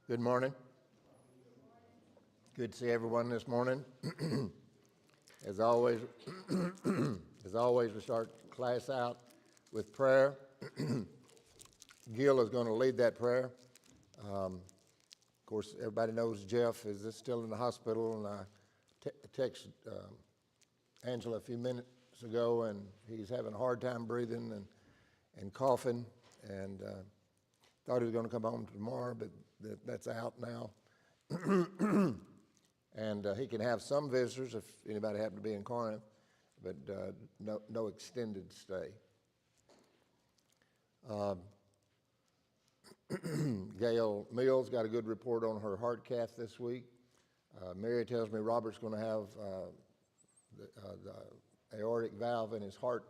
Good morning. Good to see everyone this morning. As always, we start class out with prayer. Gil is going to lead that prayer. Of course, everybody knows Jeff is still in the hospital, and I texted Angela a few minutes ago, and he's having a hard time breathing and coughing, and thought he was going to come home tomorrow, but that's out now. And he can have some visitors if anybody happened to be in Corinth, but no extended stay. Gail Mills got a good report on her heart cath this week. Mary tells me Robert's going to have the aortic valve in his heart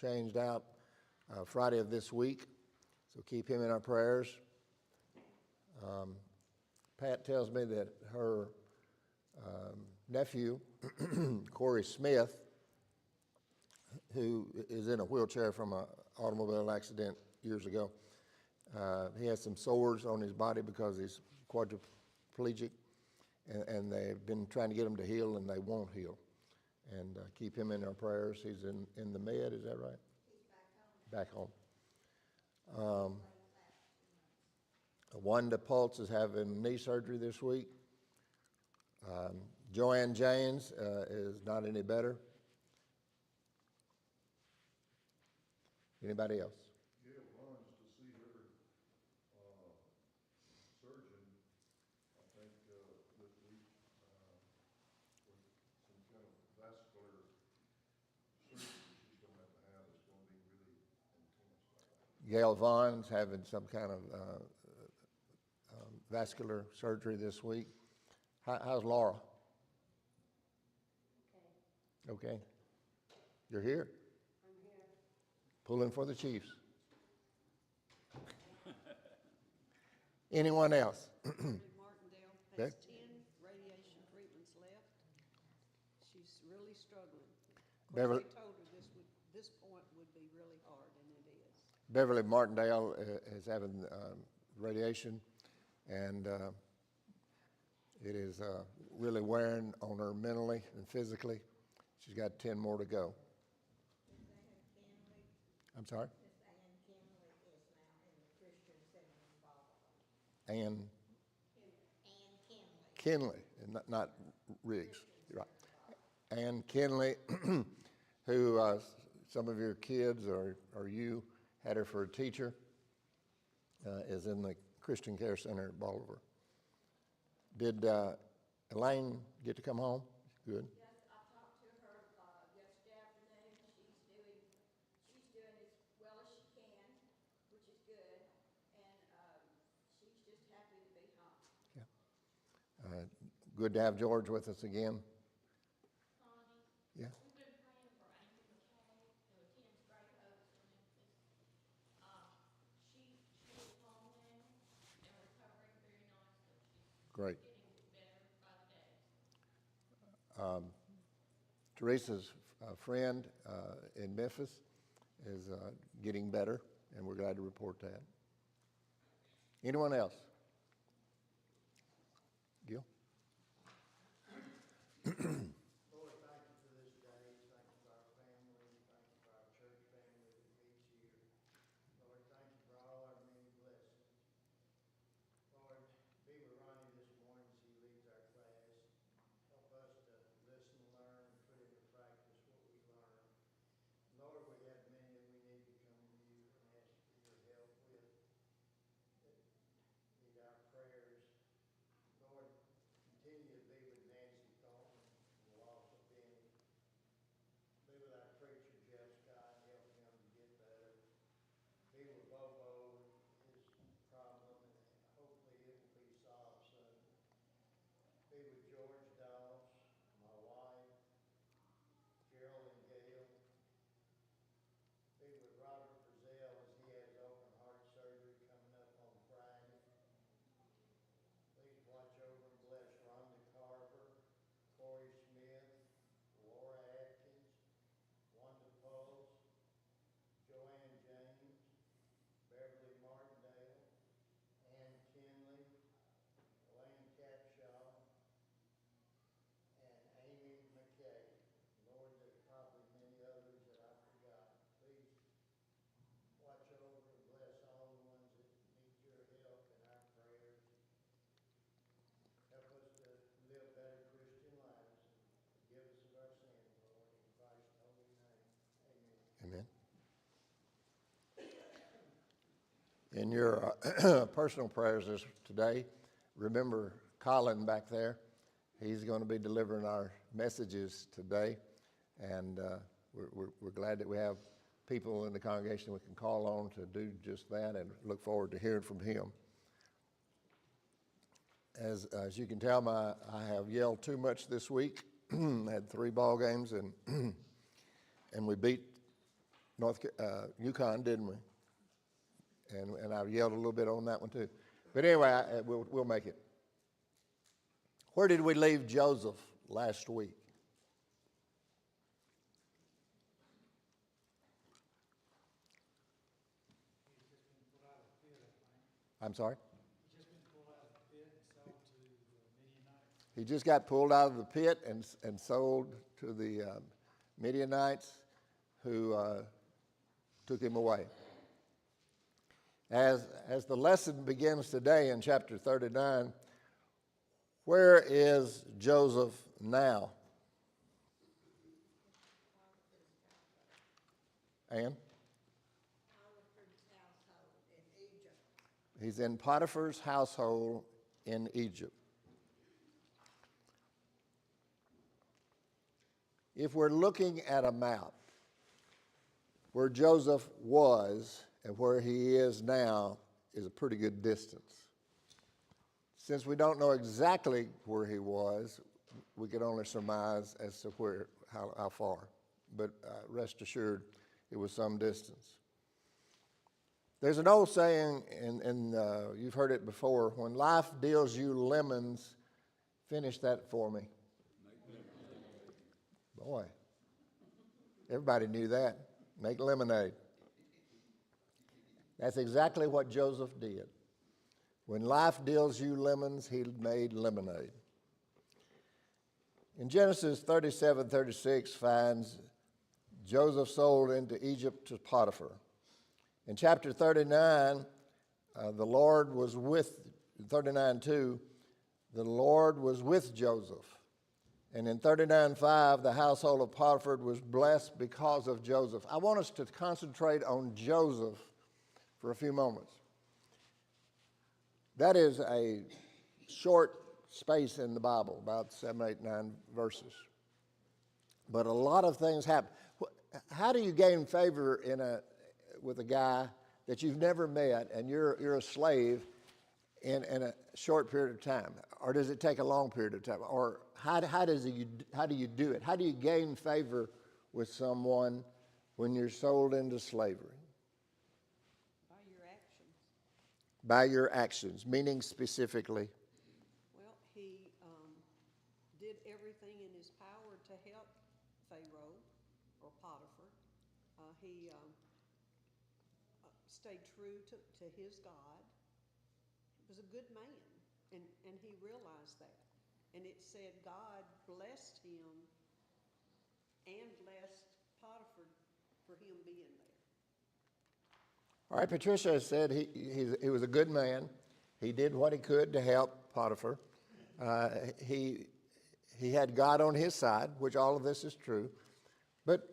changed out Friday of this week, so keep him in our prayers. Pat tells me that her nephew, Corey Smith, who is in a wheelchair from an automobile accident years ago, he has some sores on his body because he's quadriplegic, and they've been trying to get him to heal, and they won't heal. And keep him in our prayers. He's in the med, is that right? He's back home. Wanda Pulse is having knee surgery this week. Joanne James is not any better. Anybody else? Gail runs to see her surgeon, I think, this week with some kind of vascular surgery she's going to have. It's going to be really intense. Gail Vaughn's having some kind of vascular surgery this week. How's Laura? Okay. You're here? I'm here. Pulling for the Chiefs. Anyone else? Martindale has 10 radiation treatments left. She's really struggling. Of course, they told her this point would be really hard, and it is. Beverly Martindale is having radiation, and it is really wearing on her mentally and physically. She's got 10 more to go. I'm sorry? Ann Kinley, and not Riggs. You're right. Ann Kinley, who some of your kids or you had her for a teacher, is in the Christian Care Center at Bolivar. Did Elaine get to come home? Good. Yes, I talked to her yesterday afternoon. She's doing as well as she can, which is good, and she's just happy to be home. Yeah. Good to have George with us again. Ronnie, Yeah. we've been praying for Amy McKay, who attends Great Oaks in Memphis. She is home now and recovering very nicely. She's Great. getting better by the day. Teresa's friend in Memphis is getting better, and we're glad to report that. Anyone else? Gil? Lord, thank you for this day. Thank you for our family. Thank you for our church family that meets here. Lord, thank you for all our many blessings. Lord, be with Ronnie this morning as he leads our class. Help us to listen, learn, and put into practice what we learn. Lord, we have many that we need to come to you and ask for your help with that need In your personal prayers today, remember Colin back there. He's going to be delivering our messages today, and we're glad that we have people in the congregation we can call on to do just that, and look forward to hearing from him. As you can tell, I have yelled too much this week. Had 3 ball games, and we beat UConn, didn't we? And I yelled a little bit on that one too. But anyway, we'll make it. Where did we leave Joseph last week? I'm sorry? He just got pulled out of the pit and sold to the Midianites who took him away. As the lesson begins today in chapter 39, where is Joseph now? Ann? Potiphar's household in Egypt. He's in Potiphar's household in Egypt. If we're looking at a map, where Joseph was and where he is now is a pretty good distance. Since we don't know exactly where he was, we can only surmise as to how far. But rest assured, it was some distance. There's an old saying, and you've heard it before, when life deals you lemons, finish that for me. Boy, everybody knew that. Make lemonade. That's exactly what Joseph did. When life deals you lemons, he made lemonade. In Genesis 37:36 finds Joseph sold into Egypt to Potiphar. In chapter 39, the Lord was with, 39:2, the Lord was with Joseph. And in 39:5, the household of Potiphar was blessed because of Joseph. I want us to concentrate on Joseph for a few moments. That is a short space in the Bible, about 7, 8, 9 verses. But a lot of things happen. How do you gain favor with a guy that you've never met and you're a slave in a short period of time? Or does it take a long period of time? Or how do you do it? How do you gain favor with someone when you're sold into slavery? By your actions. By your actions, meaning specifically. Well, he did everything in his power to help Pharaoh or Potiphar. He stayed true to his God. He was a good man, and he realized that. And it said God blessed him and blessed Potiphar for him being there. All right, Patricia said he was a good man. He did what he could to help Potiphar. He had God on his side, which all of this is true. But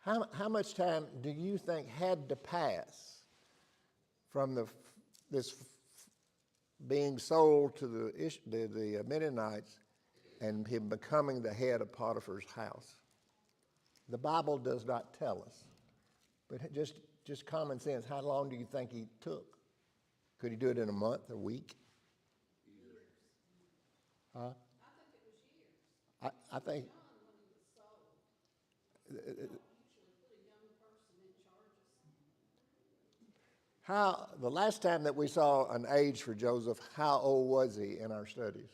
how much time do you think had to pass from this being sold to the Midianites and him becoming the head of Potiphar's house? The Bible does not tell us, but just common sense, how long do you think he took? Could he do it in a month, a week? Years. Huh? I think it was years. I think, Young when he was sold. You don't usually put a young person in charges. the last time that we saw an age for Joseph, how old was he in our studies?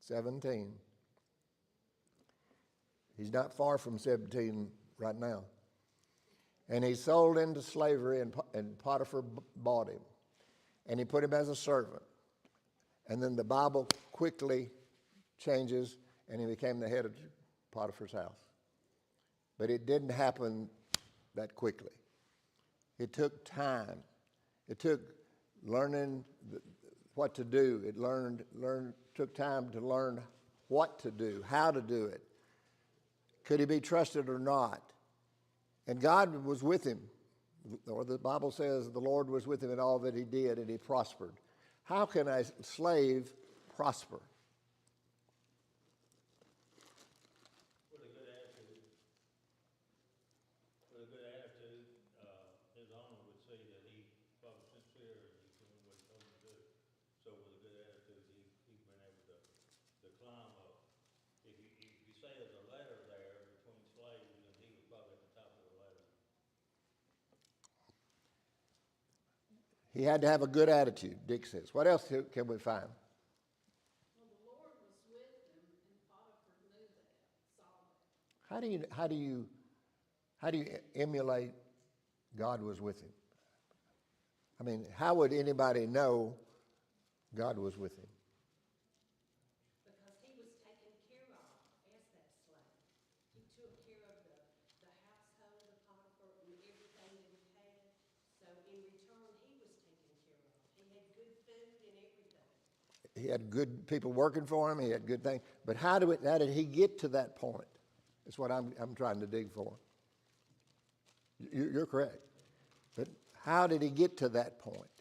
17. He's not far from 17 right now. And he sold into slavery, and Potiphar bought him. And he put him as a servant. And then the Bible quickly changes, and he became the head of Potiphar's house. But it didn't happen that quickly. It took time. It took learning what to do. It took time to learn what to do, how to do it. Could he be trusted or not? And God was with him or the Bible says the Lord was with him in all that he did and he prospered. How can a slave prosper? With a good attitude. With a good attitude, his owner would see that he was sincere and he's doing what he told him to do. So with a good attitude, he's been able to climb up. If you say there's a ladder there between slaves, then he was probably at the top of the ladder. He had to have a good attitude, Dick says. What else can we find? Well, the Lord was with him, and Potiphar knew that, saw that. How do you emulate God was with him? I mean, how would anybody know God was with him? Because he was taken care of as that slave. He took care of the household of Potiphar and everything that he had. So in return, he was taken care of. He had good food and everything. He had good people working for him. He had good things. But how did he get to that point? That's what I'm trying to dig for. You're correct. But how did he get to that point?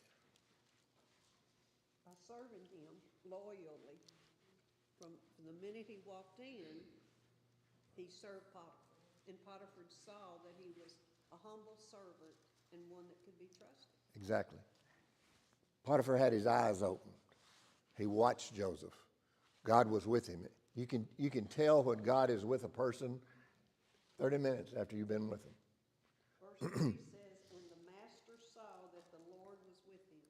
By serving him loyally. From the minute he walked in, he served Potiphar. And Potiphar saw that he was a humble servant and one that could be trusted. Exactly. Potiphar had his eyes open. He watched Joseph. God was with him. You can tell when God is with a person 30 minutes after you've been with him. Verse 3 says, and the master saw that the Lord was with him.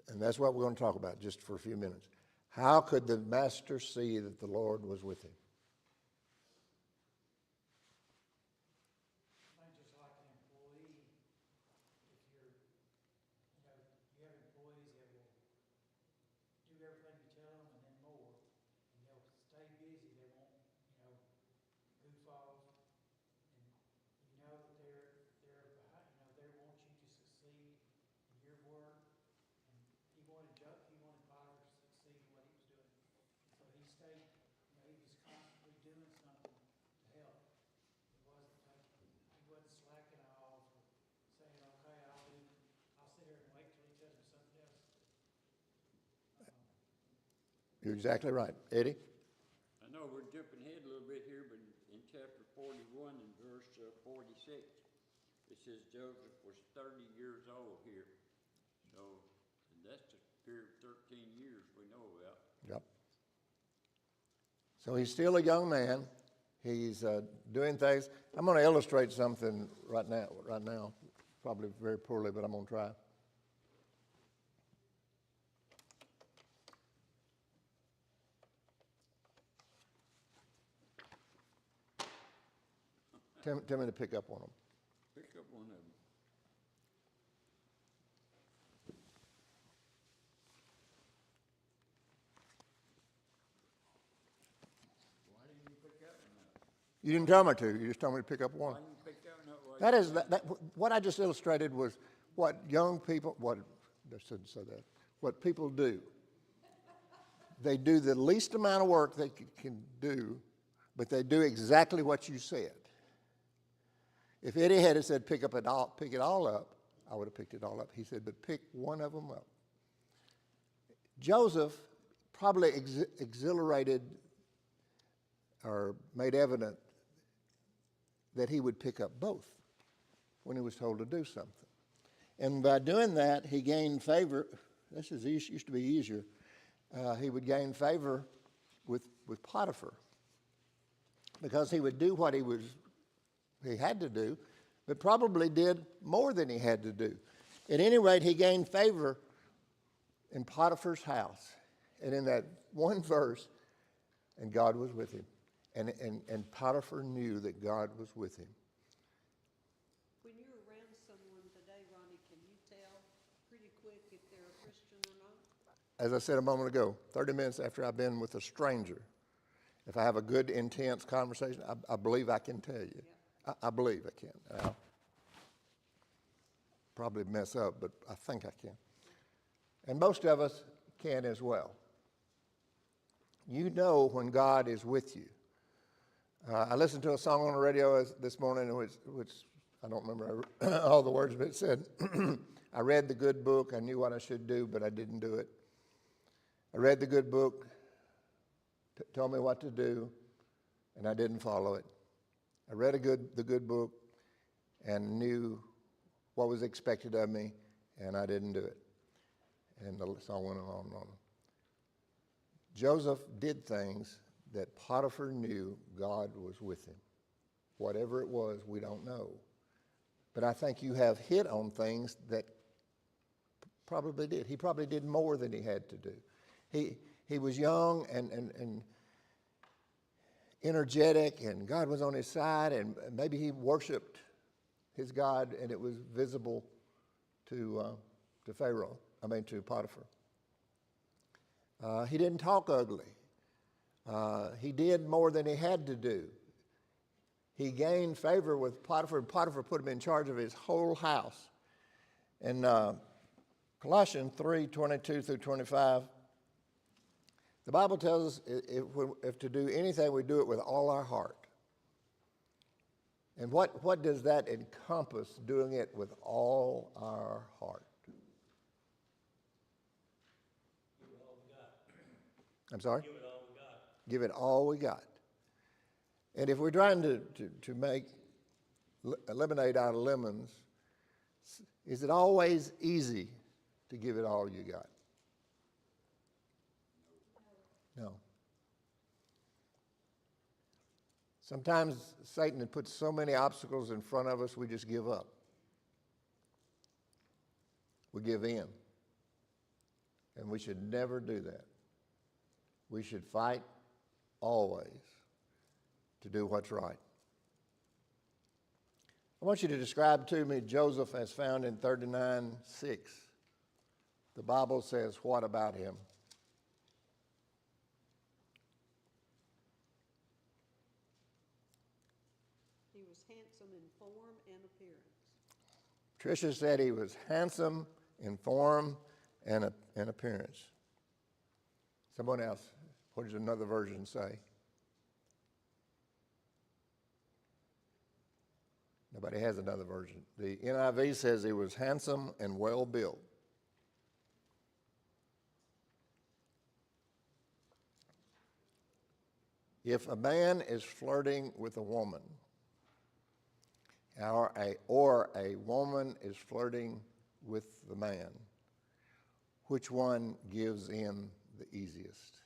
And that's what we're going to talk about just for a few minutes. How could the master see that the Lord was with him? I think just like an employee, if you're, you know, you have employees that will do everything you tell them and then more, and they'll stay busy, they won't, you know, goof off, and you know that they're behind, you know, they want you to succeed in your work, and he wanted Potiphar to succeed in what he was doing. So he stayed, you know, he was constantly doing something to help. He wasn't slacking off or saying, okay, I'll sit here and wait till he tells me something else. You're exactly right. Eddie? I know we're jumping ahead a little bit here, but in chapter 41 and verse 46, it says Joseph was 30 years old here. So and that's the period of 13 years we know about. Yep. So he's still a young man. He's doing things. I'm going to illustrate something right now, probably very poorly, but I'm going to try. Tell me to pick up on them. Pick up one of them. Why didn't you pick up on that? You didn't tell me to. You just told me to pick up one. Why didn't you pick up on that? That is what I just illustrated was what young people, I shouldn't say that, what people do. They do the least amount of work they can do, but they do exactly what you said. If Eddie had said pick it all up, I would have picked it all up. He said, but pick one of them up. Joseph probably exhilarated or made evident that he would pick up both when he was told to do something. And by doing that, he gained favor. This used to be easier. He would gain favor with Potiphar because he would do what he had to do, but probably did more than he had to do. At any rate, he gained favor in Potiphar's house. And in that one verse, and God was with him. And Potiphar knew that God was with him. When you're around someone today, Ronnie, can you tell pretty quick if they're a Christian or not? As I said a moment ago, 30 minutes after I've been with a stranger, if I have a good, intense conversation, I believe I can tell you. Yeah. I believe I can. I'll probably mess up, but I think I can. And most of us can as well. You know when God is with you. I listened to a song on the radio this morning which I don't remember all the words, but it said, I read the good book. I knew what I should do, but I didn't do it. I read the good book, told me what to do, and I didn't follow it. I read the good book and knew what was expected of me, and I didn't do it. And the song went on and on. Joseph did things that Potiphar knew God was with him. Whatever it was, we don't know. But I think you have hit on things that probably did. He probably did more than he had to do. He was young and energetic, and God was on his side, and maybe he worshiped his God, and it was visible to Potiphar. He didn't talk ugly. He did more than he had to do. He gained favor with Potiphar, and Potiphar put him in charge of his whole house. In Colossians 3:22 through 25, the Bible tells us if to do anything, we do it with all our heart. And what does that encompass, doing it with all our heart? Give it all we got. I'm sorry? Give it all we got. Give it all we got. And if we're trying to make lemonade out of lemons, is it always easy to give it all you got? No. Sometimes Satan puts so many obstacles in front of us, we just give up. We give in. And we should never do that. We should fight always to do what's right. I want you to describe to me Joseph as found in 39:6. The Bible says what about him? He was handsome in form and appearance. Tricia said he was handsome in form and appearance. Someone else, what does another version say? Nobody has another version. The NIV says he was handsome and well built. If a man is flirting with a woman, or a woman is flirting with the man, which one gives in the easiest?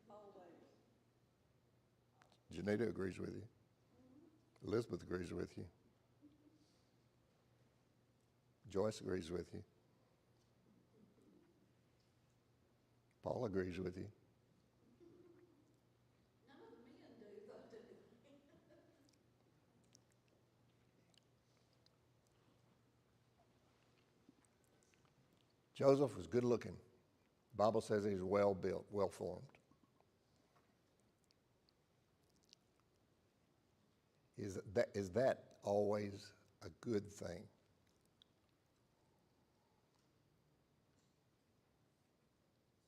Always. Janita agrees with you. Elizabeth agrees with you. Joyce agrees with you. Paul agrees with you. None of the men do, though, do they? Joseph was good looking. The Bible says he's well built, well formed. Is that always a good thing?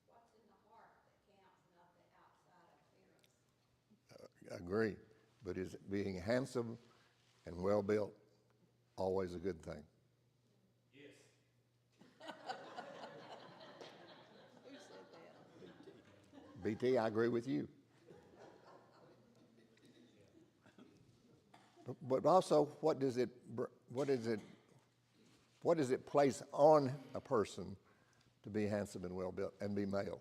What's in the heart that counts, not the outside appearance. I agree. But is being handsome and well built always a good thing? Yes. Who said that? BT, I agree with you. But also, what does it place on a person to be handsome and well built and be male?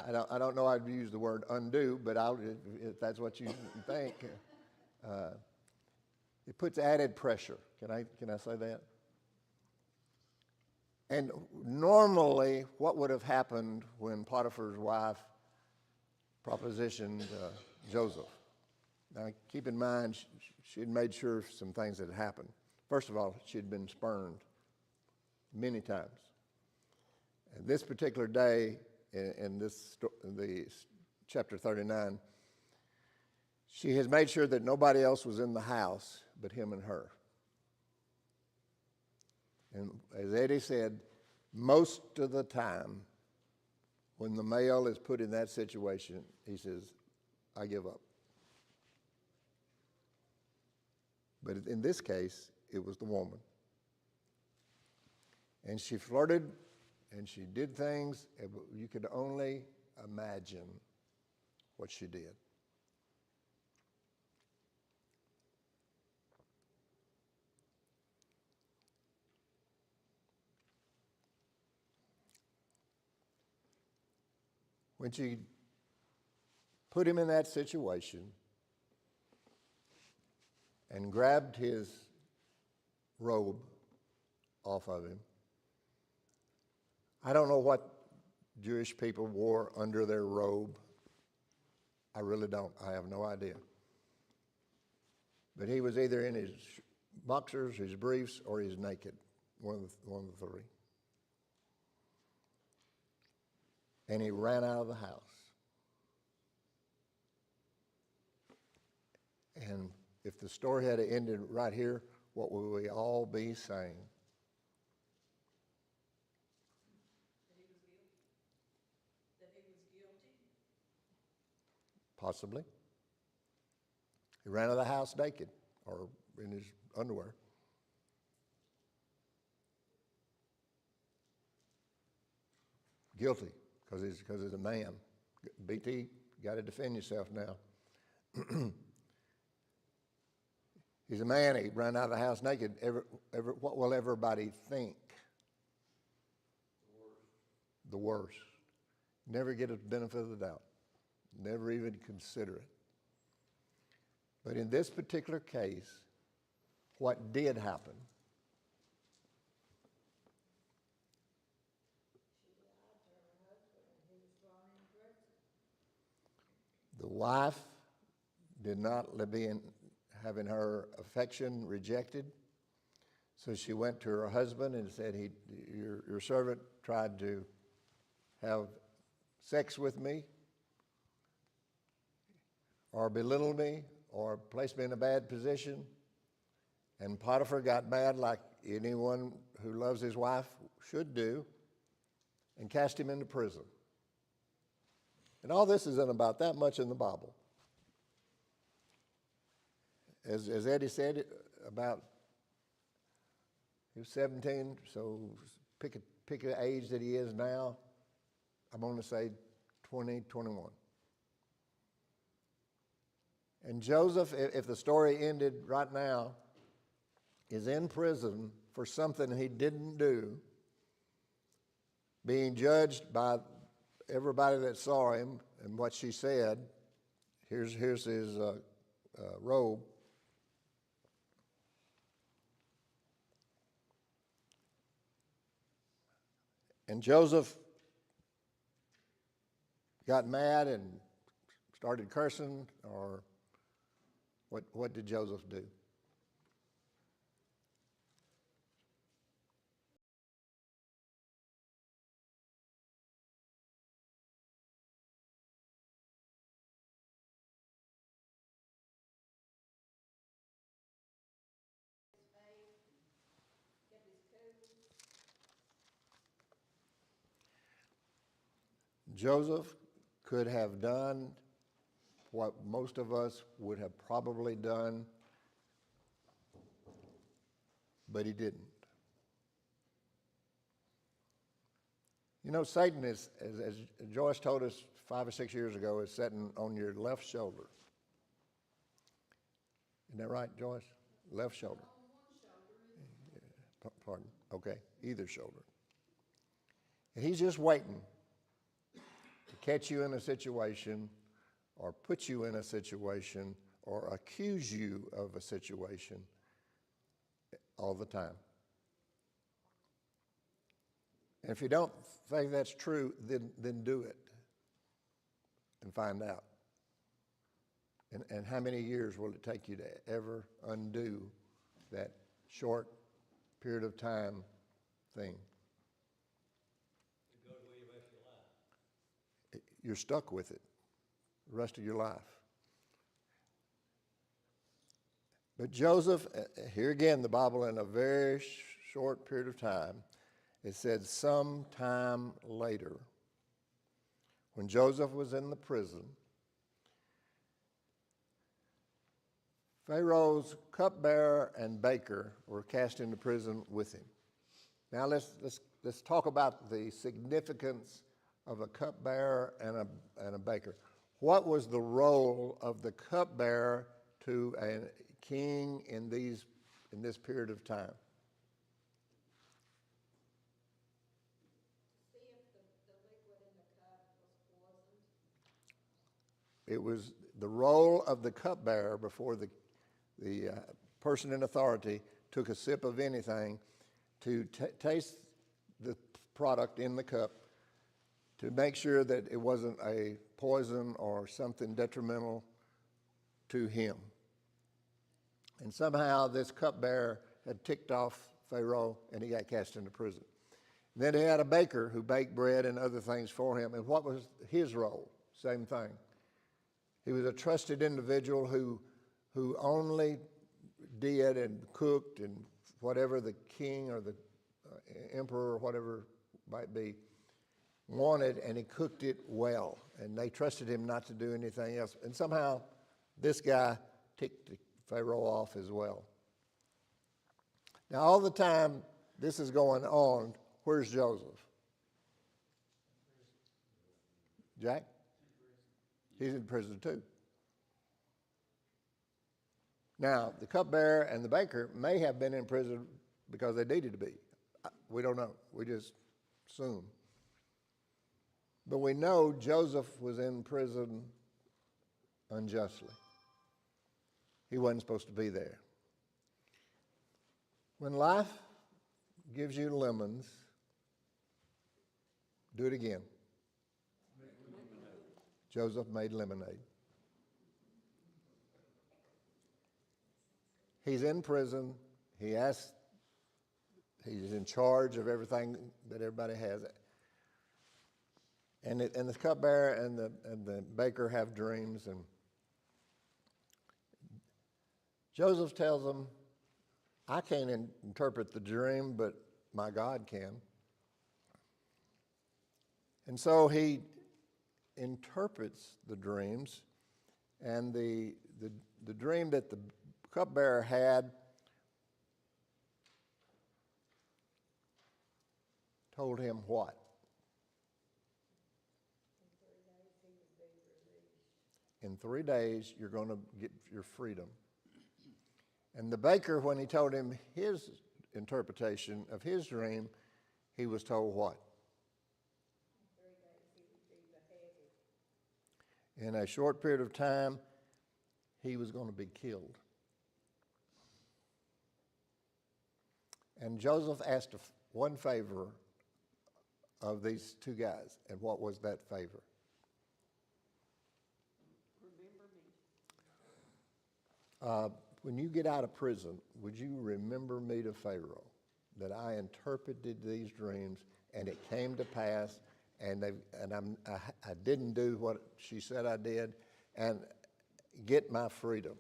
I don't know I'd use the word undo, but if that's what you think. It puts added pressure. Can I say that? And normally, what would have happened when Potiphar's wife propositioned Joseph? Now, keep in mind, she had made sure some things had happened. First of all, she had been spurned many times. And this particular day, in the chapter 39, she has made sure that nobody else was in the house but him and her. And as Eddie said, most of the time, when the male is put in that situation, he says, I give up. But in this case, it was the woman. And she flirted, and she did things, and you could only imagine what she did. When she put him in that situation and grabbed his robe off of him, I don't know what Jewish people wore under their robe. I really don't. I have no idea. But he was either in his boxers, his briefs, or he's naked, one of the three. And he ran out of the house. And if the story had ended right here, what would we all be saying? That he was guilty? Possibly. He ran out of the house naked or in his underwear. Guilty, because he's a man. BT, got to defend yourself now. He's a man. He ran out of the house naked. What will everybody think? The worst. Never get a benefit of the doubt. Never even consider it. But in this particular case, what did happen? The wife did not be having her affection rejected, so she went to her husband and said, your servant tried to have sex with me or belittle me or place me in a bad position. And Potiphar got mad like anyone who loves his wife should do and cast him into prison. And all this isn't about that much in the Bible. As Eddie said, he was 17, so pick an age that he is now. I'm going to say 20, 21. And Joseph, if the story ended right now, is in prison for something he didn't do, being judged by everybody that saw him and what she said. Here's his robe. And Joseph got mad and started cursing, or what did Joseph do? Joseph could have done what most of us would have probably done, but he didn't. You know, Satan is, as Joyce told us 5 or 6 years ago, is sitting on your left shoulder. Isn't that right, Joyce? Left shoulder. Pardon. Okay, either shoulder. And he's just waiting to catch you in a situation or put you in a situation or accuse you of a situation all the time. And if you don't think that's true, then do it and find out. And how many years will it take you to ever undo that short period of time thing? It goes with you the rest of your life. You're stuck with it the rest of your life. But Joseph, here again, the Bible in a very short period of time, It said, some time later, when Joseph was in the prison, Pharaoh's cupbearer and baker were cast into prison with him. Now let's talk about the significance of a cupbearer and a baker. What was the role of the cupbearer to a king in this period of time? See if the liquid in the cup was poisoned. It was the role of the cupbearer before the person in authority took a sip of anything to taste the product in the cup to make sure that it wasn't a poison or something detrimental to him. And somehow this cupbearer had ticked off Pharaoh and he got cast into prison. Then he had a baker who baked bread and other things for him. And what was his role? Same thing. He was a trusted individual who only did and cooked and whatever the king or the emperor or whatever might be wanted, and he cooked it well. And they trusted him not to do anything else. And somehow this guy ticked Pharaoh off as well. Now all the time this is going on, where's Joseph? Jack? He's in prison too. Now, the cupbearer and the baker may have been in prison because they needed to be. We don't know. We just assume. But we know Joseph was in prison unjustly. He wasn't supposed to be there. When life gives you lemons, do it again. Joseph made lemonade. He's in prison. He's in charge of everything that everybody has. And the cupbearer and the baker have dreams. And Joseph tells them, I can't interpret the dream, but my God can. And so he interprets the dreams, and the dream that the cupbearer had told him what? In 3 days, you're going to get your freedom. And the baker, when he told him his interpretation of his dream, he was told what? In a short period of time, he was going to be killed. And Joseph asked one favor of these two guys. And what was that favor? Remember me. When you get out of prison, would you remember me to Pharaoh, that I interpreted these dreams and it came to pass, and I didn't do what she said I did, and get my freedom.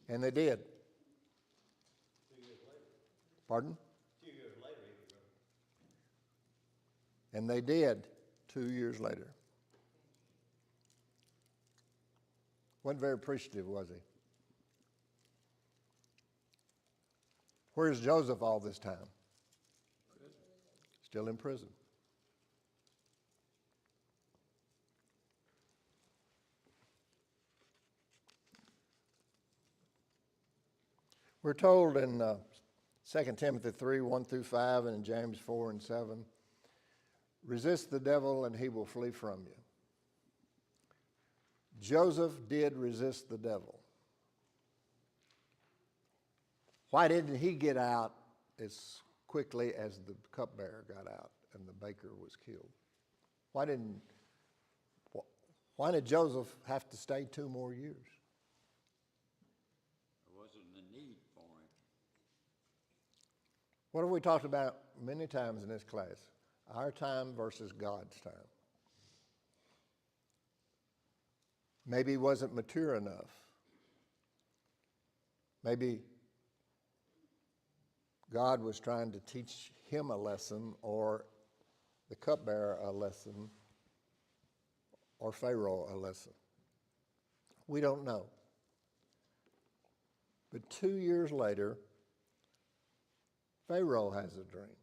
And they did. 2 years later. Pardon? 2 years later, he was ready. And they did 2 years later. Wasn't very appreciative, was he? Where's Joseph all this time? Still in prison. We're told in 2 Timothy 3, 1 through 5, and in James 4 and 7, resist the devil and he will flee from you. Joseph did resist the devil. Why didn't he get out as quickly as the cupbearer got out and the baker was killed? Why did Joseph have to stay 2 more years? There wasn't a need for him. What have we talked about many times in this class? Our time versus God's time. Maybe he wasn't mature enough. Maybe God was trying to teach him a lesson, or the cupbearer a lesson, or Pharaoh a lesson. We don't know. But 2 years later, Pharaoh has a dream.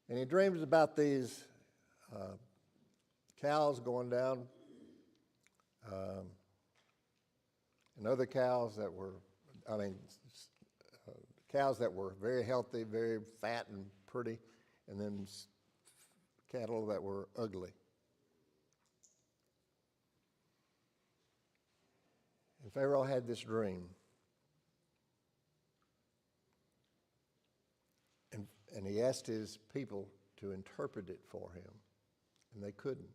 And he dreams about these cows going down, and other cows that were, cows that were very healthy, very fat and pretty, and then cattle that were ugly. And Pharaoh had this dream. And he asked his people to interpret it for him, and they couldn't.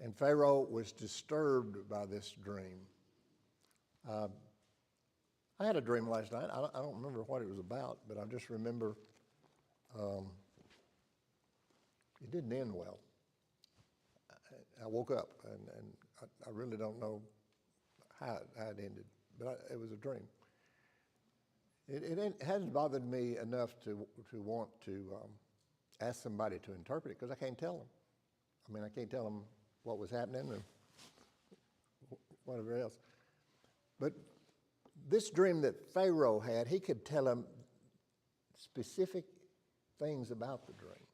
And Pharaoh was disturbed by this dream. I had a dream last night. I don't remember what it was about, but I just remember it didn't end well. I woke up, and I really don't know how it ended, but it was a dream. It hasn't bothered me enough to want to ask somebody to interpret it, because I can't tell them. I mean, I can't tell them what was happening or whatever else. But this dream that Pharaoh had, he could tell them specific things about the dream.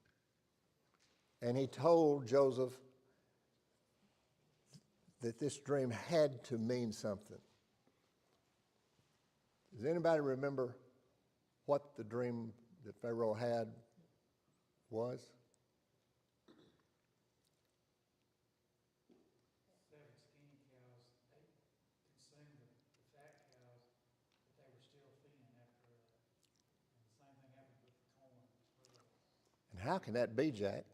And he told Joseph that this dream had to mean something. Does anybody remember what the dream that Pharaoh had was? 7 skinny cows, they consumed the fat cows, but they were still thin after that. And the same thing happened with the corn as well. And how can that be, Jack?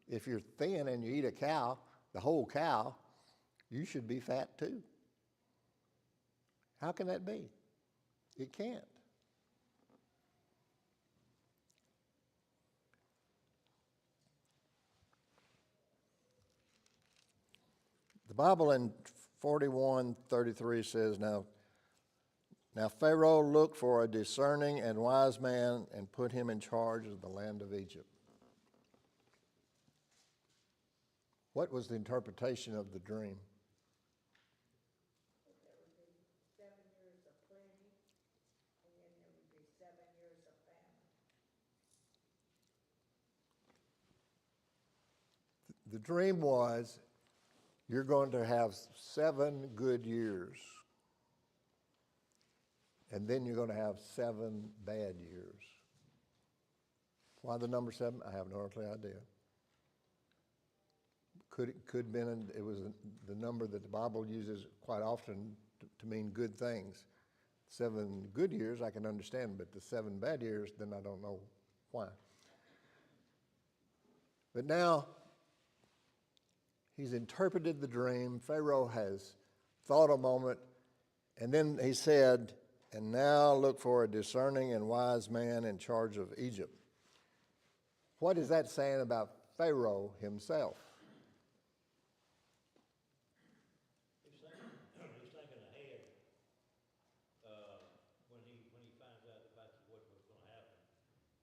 If you're thin and you eat a cow, the whole cow, you should be fat too. How can that be? It can't. The Bible in 41:33 says, Now Pharaoh looked for a discerning and wise man and put him in charge of the land of Egypt. What was the interpretation of the dream? There would be 7 years of plenty, and then there would be 7 years of famine. The dream was, you're going to have 7 good years, and then you're going to have 7 bad years. Why the number 7? I have no earthly idea. Could have been, it was the number that the Bible uses quite often to mean good things. 7 good years I can understand, but the 7 bad years, then I don't know why. But now he's interpreted the dream. Pharaoh has thought a moment, and then he said, and now look for a discerning and wise man in charge of Egypt. What is that saying about Pharaoh himself? He's thinking ahead when he finds out about what was going to happen.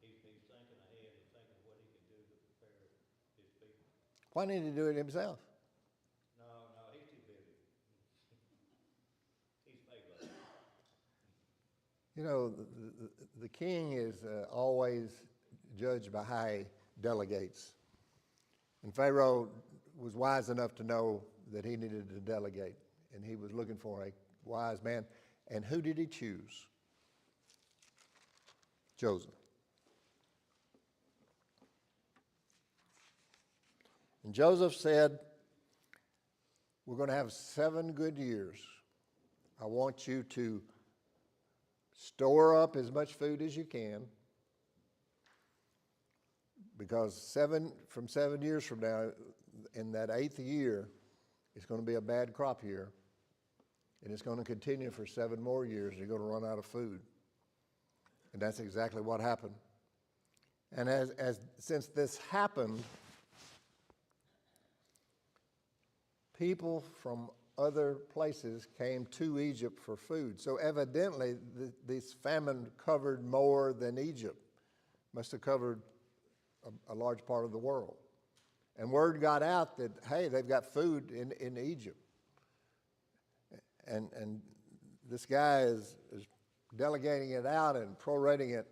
He's thinking ahead and thinking what he can do to prepare his people. Why didn't he do it himself? No, he's too busy. He's Pharaoh. You know, the king is always judged by how he delegates. And Pharaoh was wise enough to know that he needed to delegate, and he was looking for a wise man. And who did he choose? Joseph. And Joseph said, we're going to have 7 good years. I want you to store up as much food as you can, because 7 years from now, in that 8th year, it's going to be a bad crop year, and it's going to continue for 7 more years. You're going to run out of food. And that's exactly what happened. And since this happened, people from other places came to Egypt for food. So evidently, this famine covered more than Egypt. Must have covered a large part of the world. And word got out that, hey, they've got food in Egypt. And this guy is delegating it out and prorating it.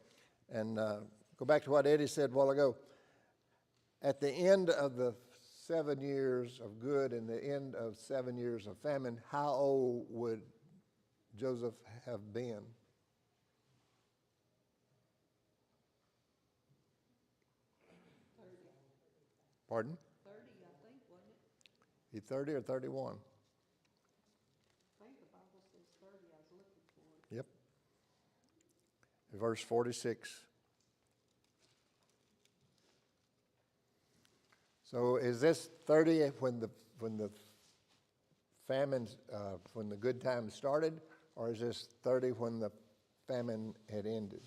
And go back to what Eddie said a while ago. At the end of the 7 years of good and the end of 7 years of famine, how old would Joseph have been? Pardon? 30, I think, wasn't it? He 30 or 31? I think the Bible says 30. I was looking for it. Yep. Verse 46. So is this 30 when the famine, when the good times started, or is this 30 when the famine had ended?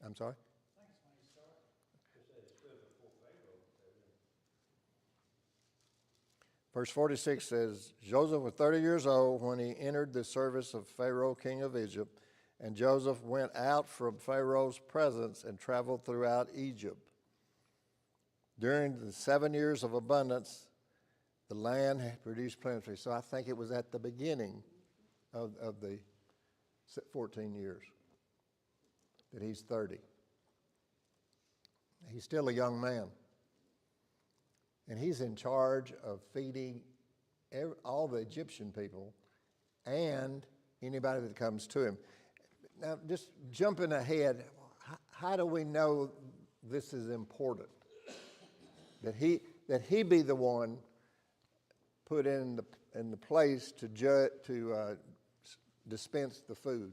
I'm sorry? Verse 46 says, Joseph was 30 years old when he entered the service of Pharaoh, king of Egypt, and Joseph went out from Pharaoh's presence and traveled throughout Egypt. During the 7 years of abundance, the land had produced plentifully. So I think it was at the beginning of the 14 years that he's 30. He's still a young man. And he's in charge of feeding all the Egyptian people and anybody that comes to him. Now, just jumping ahead, how do we know this is important? That he be the one put in the place to dispense the food.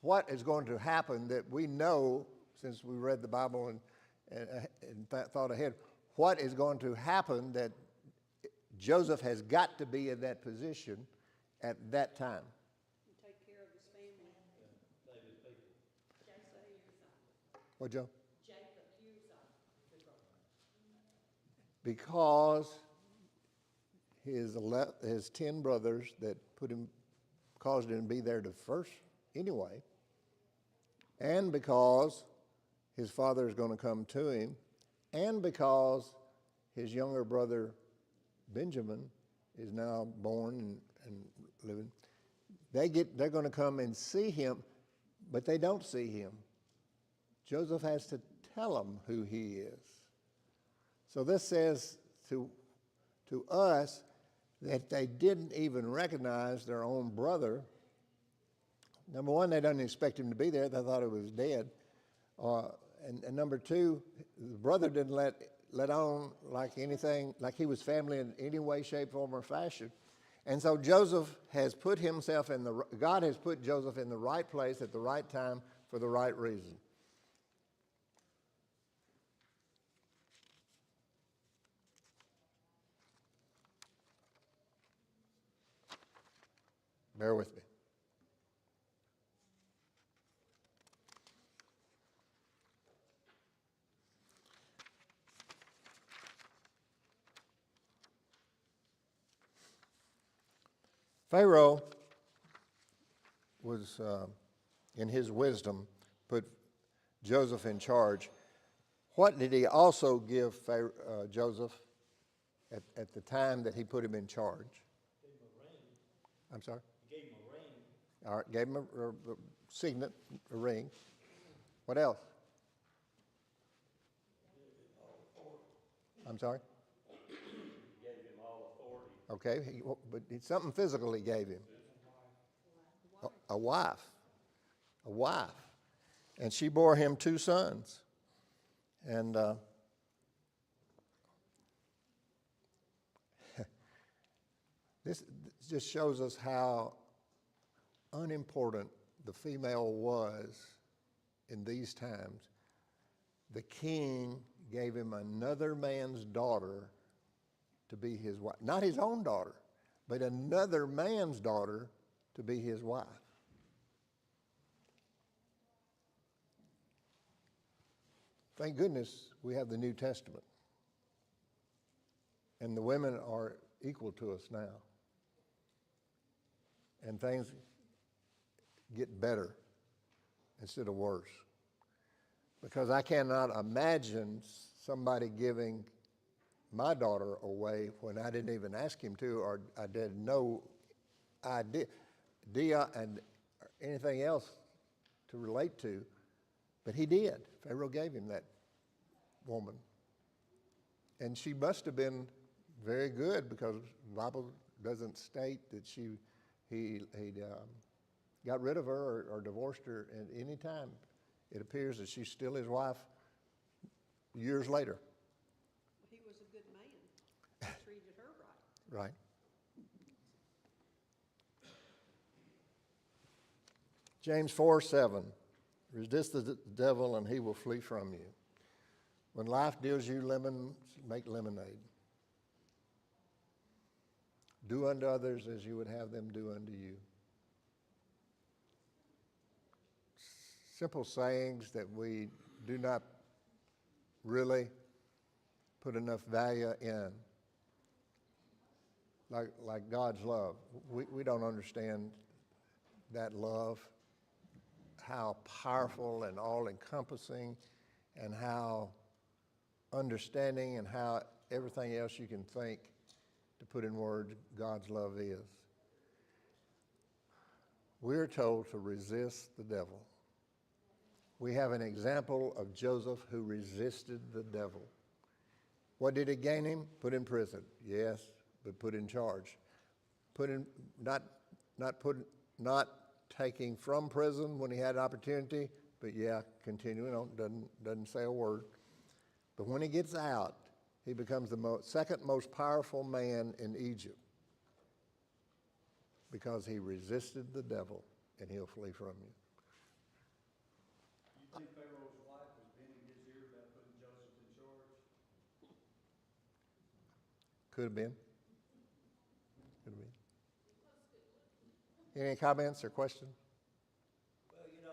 What is going to happen that we know, since we read the Bible and thought ahead, what is going to happen that Joseph has got to be in that position at that time? Take care of his family. Save his people. What, Joe? Jacob, here's the brother. Because his 10 brothers that caused him to be there to first anyway, and because his father is going to come to him, and because his younger brother Benjamin is now born and living, they're going to come and see him, but they don't see him. Joseph has to tell them who he is. So this says to us that they didn't even recognize their own brother. Number one, they didn't expect him to be there. They thought he was dead. And number two, the brother didn't let on like anything, like he was family in any way, shape, form, or fashion. And so Joseph has put himself God has put Joseph in the right place at the right time for the right reason. Bear with me. Pharaoh was, in his wisdom, put Joseph in charge. What did he also give Joseph at the time that he put him in charge? Gave him a ring. I'm sorry? He gave him a ring. All right, gave him a signet, a ring. What else? I'm sorry? He gave him all authority. Okay, but it's something physical he gave him. A wife. A wife. And she bore him 2 sons. And this just shows us how unimportant the female was in these times. The king gave him another man's daughter to be his wife. Not his own daughter, but another man's daughter to be his wife. Thank goodness we have the New Testament. And the women are equal to us now. And things get better instead of worse. Because I cannot imagine somebody giving my daughter away when I didn't even ask him to, or I had no idea and anything else to relate to, but he did. Pharaoh gave him that woman. And she must have been very good, because the Bible doesn't state that he got rid of her or divorced her at any time. It appears that she's still his wife years later. He was a good man. He treated her right. Right. James 4:7, resist the devil and he will flee from you. When life deals you lemons, make lemonade. Do unto others as you would have them do unto you. Simple sayings that we do not really put enough value in. Like God's love. We don't understand that love, how powerful and all-encompassing, and how understanding, and how everything else you can think to put in words God's love is. We're told to resist the devil. We have an example of Joseph who resisted the devil. What did it gain him? Put in prison, yes, but put in charge. Not taking from prison when he had an opportunity, but yeah, continuing on, doesn't say a word. But when he gets out, he becomes the second most powerful man in Egypt, because he resisted the devil, and he'll flee from you. You think Pharaoh's wife was bending his ear about putting Joseph in charge? Could have been. Could have been. Any comments or questions? Well, if you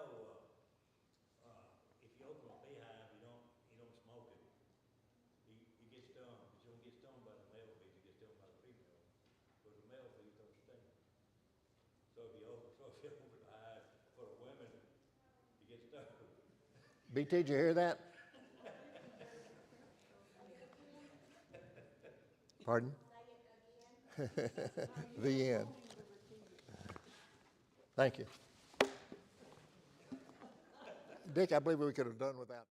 open a beehive, you don't smoke it. You get stung, but you don't get stung by the male bees, you get stung by the female. But the male bees don't sting. So if you open the hive for the women, you get stung. BT, did you hear that? Pardon? The end. Thank you. Dick, I believe we could have done without.